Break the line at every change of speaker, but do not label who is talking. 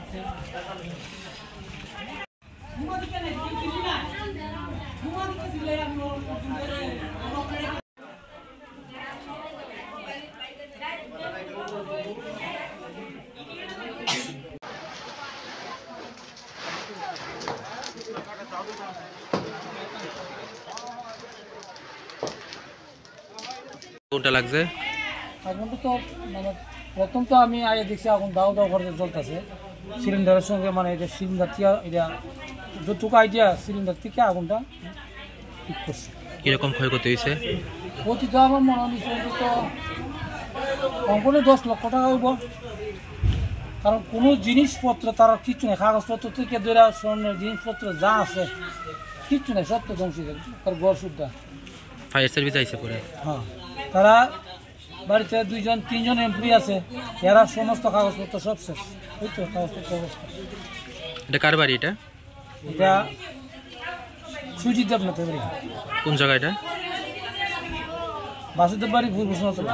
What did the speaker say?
কোনটা লাগছে?
আগুনটা তো মানে প্রথম তো আমি আগে দেখছি আগুন দাও দাও করে জ্বলতেছে সিলিন্ডারের সঙ্গে, মানে এটা সিলিন্ডার থেকে এটা যতটুকু আইডিয়া সিলিন্ডার থেকে আগুনটা ঠিক করছে।
কিরকম ক্ষয়ক্ষতি হয়েছে?
ক্ষতি তো আমার মনে হচ্ছে তো কমপক্ষে 10 লক্ষ টাকা হইব, কারণ কোনো জিনিসপত্র তার কিচ্ছু নেই, কাগজপত্র থেকে ধরে স্বর্ণের জিনিসপত্র যা আছে কিচ্ছু নেই, সব তো ধ্বংস হয়ে যাবে তার ঘর সুদ্ধা।
ফায়ার সার্ভিস আইছে পরে?
হ্যাঁ, তারা বাড়িতে 2-3 এমপ্লয়ি আছে, এরা সমস্ত কাগজপত্র সব শেষ। ওই তো কাগজপত্র অবস্থা।
এটা কার বাড়ি?
এটা সুজিত দেবনাথের বাড়ি।
কোন জায়গা এটা?
বাসুদেব বাড়ি, ভুল ঘোষণা।